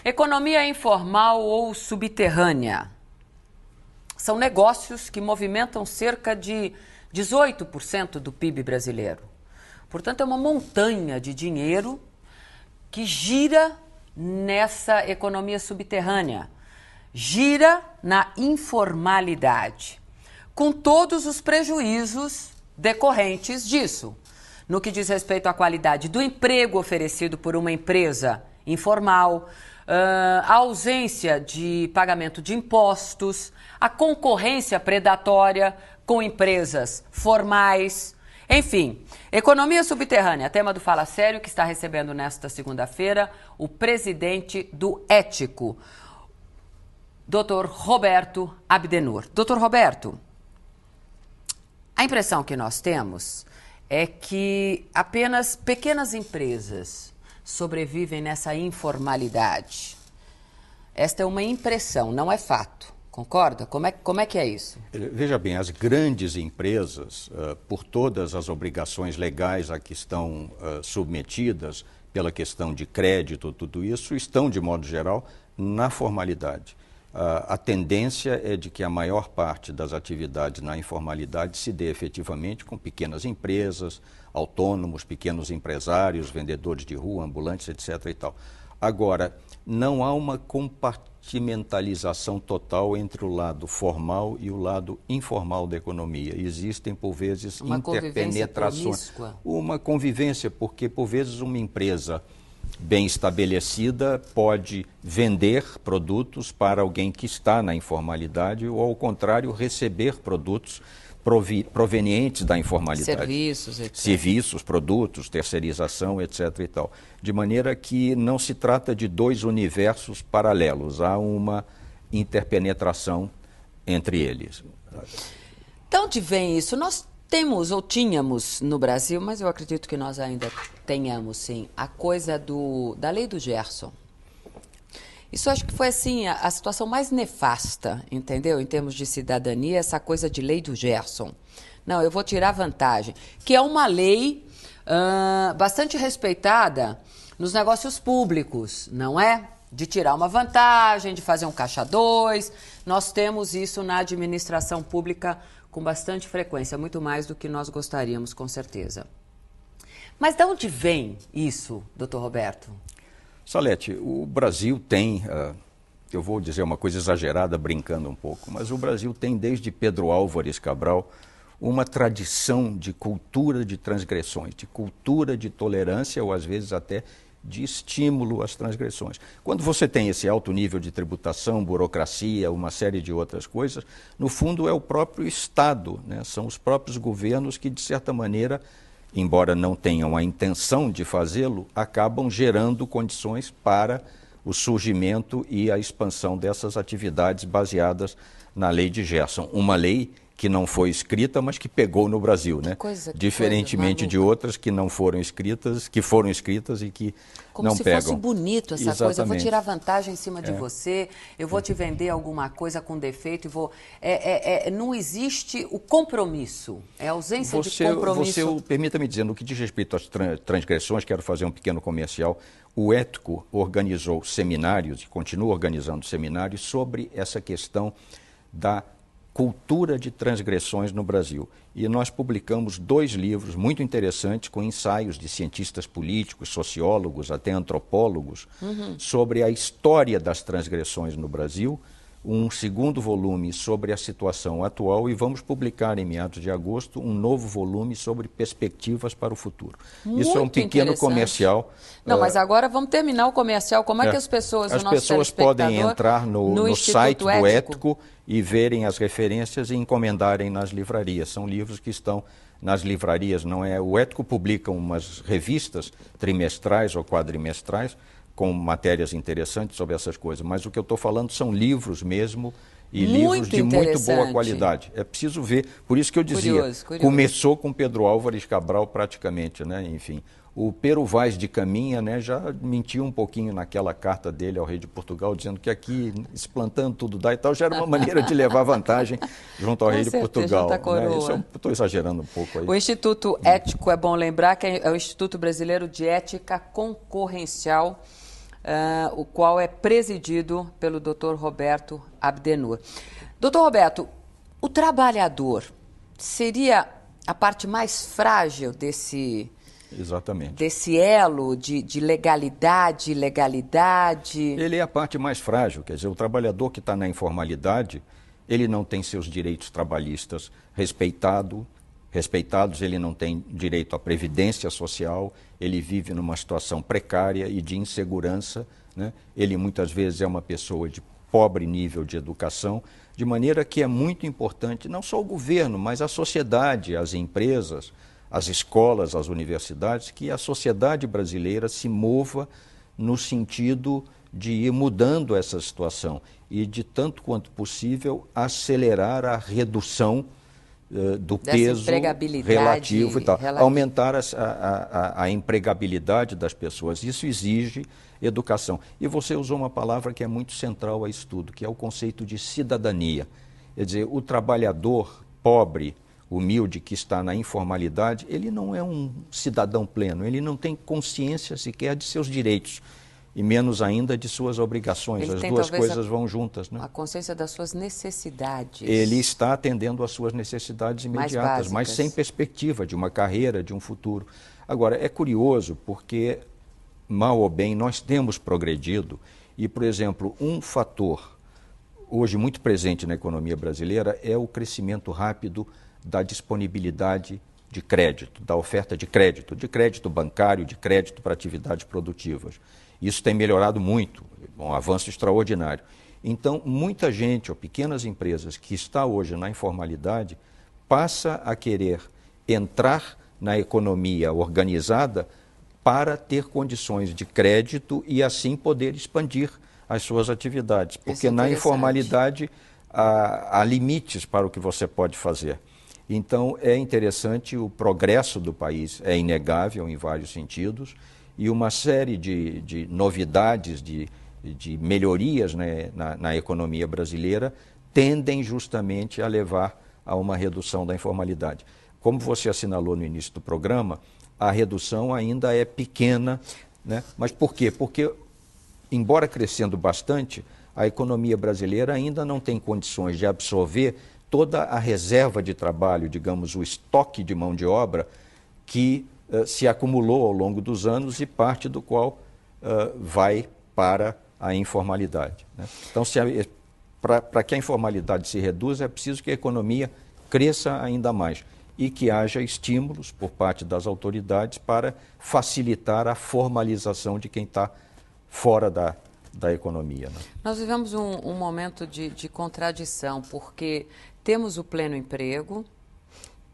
Economia informal ou subterrânea são negócios que movimentam cerca de 18% do PIB brasileiro. Portanto, é uma montanha de dinheiro que gira nessa economia subterrânea, gira na informalidade, com todos os prejuízos decorrentes disso, no que diz respeito à qualidade do emprego oferecido por uma empresa informal, a ausência de pagamento de impostos, a concorrência predatória com empresas formais, enfim, economia subterrânea, tema do Fala Sério, que está recebendo nesta segunda-feira o presidente do Ético, Dr. Roberto Abdennour. Dr. Roberto, a impressão que nós temos é que apenas pequenas empresas sobrevivem nessa informalidade. Esta é uma impressão, não é fato. Concorda? Como é que é isso? Veja bem, as grandes empresas, por todas as obrigações legais a que estão submetidas, pela questão de crédito, tudo isso, estão, de modo geral, na formalidade. A tendência é de que a maior parte das atividades na informalidade se dê efetivamente com pequenas empresas, autônomos, pequenos empresários, vendedores de rua, ambulantes, etc. e tal. Agora, não há uma compartimentalização total entre o lado formal e o lado informal da economia. Existem, por vezes, interpenetrações. Uma convivência, porque, por vezes, uma empresa bem estabelecida pode vender produtos para alguém que está na informalidade ou, ao contrário, receber produtos provenientes da informalidade. Serviços, etc. Serviços, produtos, terceirização, etc. e tal. De maneira que não se trata de dois universos paralelos, há uma interpenetração entre eles. De onde vem isso? Nós temos ou tínhamos no Brasil, mas eu acredito que nós ainda tenhamos, sim, a coisa da lei do Gerson. Isso acho que foi assim a situação mais nefasta, entendeu? Em termos de cidadania, essa coisa de lei do Gerson. Não, eu vou tirar vantagem. Que é uma lei bastante respeitada nos negócios públicos, não é? De tirar uma vantagem, de fazer um caixa dois. Nós temos isso na administração pública com bastante frequência, muito mais do que nós gostaríamos, com certeza. Mas de onde vem isso, doutor Roberto? Salete, o Brasil tem, eu vou dizer uma coisa exagerada, brincando um pouco, mas o Brasil tem, desde Pedro Álvares Cabral, uma tradição de cultura de transgressões, de cultura de tolerância ou, às vezes, até de estímulo às transgressões. Quando você tem esse alto nível de tributação, burocracia, uma série de outras coisas, no fundo é o próprio Estado, né? São os próprios governos que, de certa maneira, embora não tenham a intenção de fazê-lo, acabam gerando condições para o surgimento e a expansão dessas atividades baseadas na lei de Gerson. Uma lei que não foi escrita, mas que pegou no Brasil, né? Diferentemente de outras que não foram escritas, que foram escritas e que como não se pegam. Fosse bonito essa Exatamente. coisa, eu vou tirar vantagem em cima de você, eu vou te vender alguma coisa com defeito e vou... não existe o compromisso, é a ausência de compromisso. Permita-me dizer, no que diz respeito às transgressões, quero fazer um pequeno comercial, o Ético organizou seminários e continua organizando seminários sobre essa questão da cultura de transgressões no Brasil. E nós publicamos 2 livros muito interessantes com ensaios de cientistas políticos, sociólogos, até antropólogos, sobre a história das transgressões no Brasil, um segundo volume sobre a situação atual e vamos publicar em meados de agosto um novo volume sobre perspectivas para o futuro. Muito Isso é um pequeno comercial. Não, mas agora vamos terminar o comercial. Como é que as pessoas, as pessoas podem entrar no site do Ético e verem as referências e encomendarem nas livrarias. São livros que estão nas livrarias, não é? O Ético publica umas revistas trimestrais ou quadrimestrais com matérias interessantes sobre essas coisas, mas o que eu estou falando são livros mesmo e livros de muito boa qualidade. É preciso ver, por isso que eu dizia, curioso. Começou com Pedro Álvares Cabral praticamente, né? Enfim. O Pero Vaz de Caminha, né, já mentiu um pouquinho naquela carta dele ao rei de Portugal, dizendo que aqui, explantando tudo dá e tal, já era uma maneira de levar vantagem junto ao rei de Portugal. Né? Isso eu estou exagerando um pouco aí. O Instituto Ético, é bom lembrar que é o Instituto Brasileiro de Ética Concorrencial. o qual é presidido pelo Dr. Roberto Abdenur. Dr. Roberto, o trabalhador seria a parte mais frágil Exatamente. desse elo de legalidade, ilegalidade? Ele é a parte mais frágil, quer dizer, o trabalhador que está na informalidade, ele não tem seus direitos trabalhistas respeitados, ele não tem direito à previdência social, ele vive numa situação precária e de insegurança, né? Ele muitas vezes é uma pessoa de pobre nível de educação, de maneira que é muito importante, não só o governo, mas a sociedade, as empresas, as escolas, as universidades, que a sociedade brasileira se mova no sentido de ir mudando essa situação e de tanto quanto possível acelerar a redução do peso relativo e tal, aumentar a empregabilidade das pessoas. Isso exige educação. E você usou uma palavra que é muito central a isso tudo, que é o conceito de cidadania. Quer dizer, o trabalhador pobre, humilde, que está na informalidade, ele não é um cidadão pleno, ele não tem consciência sequer de seus direitos, e menos ainda de suas obrigações. As duas coisas vão juntas, né? A consciência das suas necessidades. Ele está atendendo às suas necessidades imediatas, mas sem perspectiva de uma carreira, de um futuro. Agora, é curioso porque, mal ou bem, nós temos progredido e, por exemplo, um fator hoje muito presente na economia brasileira é o crescimento rápido da disponibilidade de crédito, da oferta de crédito bancário, de crédito para atividades produtivas. Isso tem melhorado muito, um avanço extraordinário. Então, muita gente, ou pequenas empresas, que está hoje na informalidade, passa a querer entrar na economia organizada para ter condições de crédito e, assim, poder expandir as suas atividades. Porque na informalidade há limites para o que você pode fazer. Então, é interessante, o progresso do país é inegável em vários sentidos, e uma série de novidades, de melhorias, né, na economia brasileira tendem justamente a levar a uma redução da informalidade. Como você assinalou no início do programa, a redução ainda é pequena, né? Mas por quê? Porque, embora crescendo bastante, a economia brasileira ainda não tem condições de absorver toda a reserva de trabalho, digamos, o estoque de mão de obra que se acumulou ao longo dos anos e parte do qual vai para a informalidade, né? Então, para que a informalidade se reduza, é preciso que a economia cresça ainda mais e que haja estímulos por parte das autoridades para facilitar a formalização de quem está fora da economia, né? Nós vivemos um momento de contradição, porque temos o pleno emprego,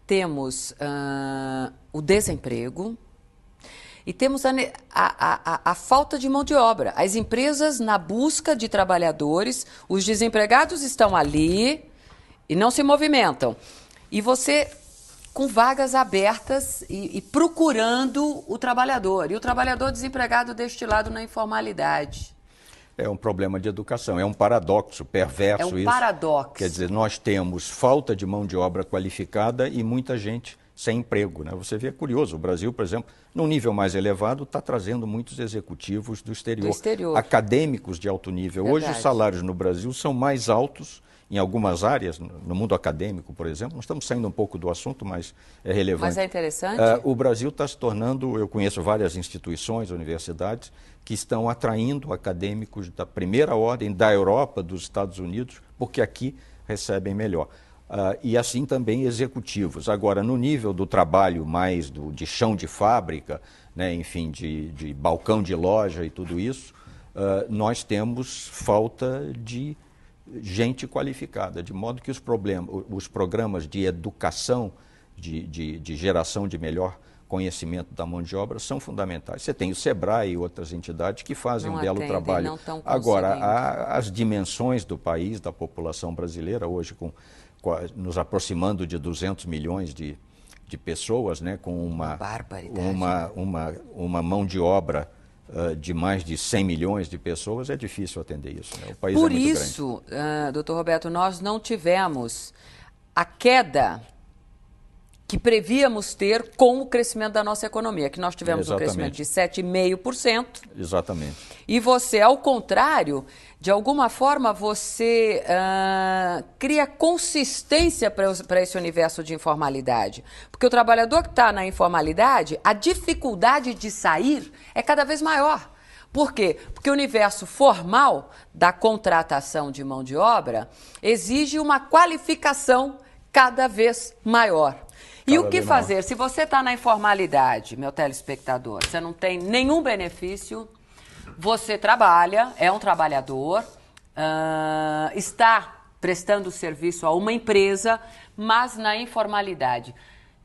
temos o desemprego e temos a falta de mão de obra. As empresas na busca de trabalhadores, os desempregados estão ali e não se movimentam. E você com vagas abertas e procurando o trabalhador. E o trabalhador desempregado destilado na informalidade. É um problema de educação, é um paradoxo perverso isso. É um paradoxo. Quer dizer, nós temos falta de mão de obra qualificada e muita gente sem emprego, né? Você vê, é curioso, o Brasil, por exemplo, num nível mais elevado, está trazendo muitos executivos do exterior. Acadêmicos de alto nível. Verdade. Hoje os salários no Brasil são mais altos em algumas áreas, no mundo acadêmico, por exemplo. Nós estamos saindo um pouco do assunto, mas é relevante. Mas é interessante. O Brasil está se tornando, eu conheço várias instituições, universidades, que estão atraindo acadêmicos da primeira ordem da Europa, dos Estados Unidos, porque aqui recebem melhor. E assim também executivos. Agora, no nível do trabalho mais de chão de fábrica, né, enfim, de balcão de loja e tudo isso, nós temos falta de gente qualificada, de modo que os programas de educação, de geração de melhor conhecimento da mão de obra são fundamentais. Você tem o SEBRAE e outras entidades que fazem um belo trabalho. Agora, as dimensões do país, da população brasileira, hoje nos aproximando de 200 milhões de pessoas, né, com uma mão de obra de mais de 100 milhões de pessoas, é difícil atender isso, né? O país é muito grande. Por isso, doutor Roberto, nós não tivemos a queda que prevíamos ter com o crescimento da nossa economia, que nós tivemos um crescimento de 7,5%. Exatamente. E você, ao contrário, de alguma forma você cria consistência para esse universo de informalidade. Porque o trabalhador que está na informalidade, a dificuldade de sair é cada vez maior. Por quê? Porque o universo formal da contratação de mão de obra exige uma qualificação cada vez maior. E o que fazer? Se você está na informalidade, meu telespectador, você não tem nenhum benefício, você trabalha, é um trabalhador, está prestando serviço a uma empresa, mas na informalidade.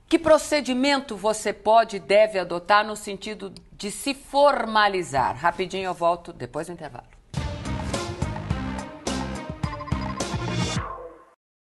Que procedimento você pode e deve adotar no sentido de se formalizar? Rapidinho eu volto depois do intervalo.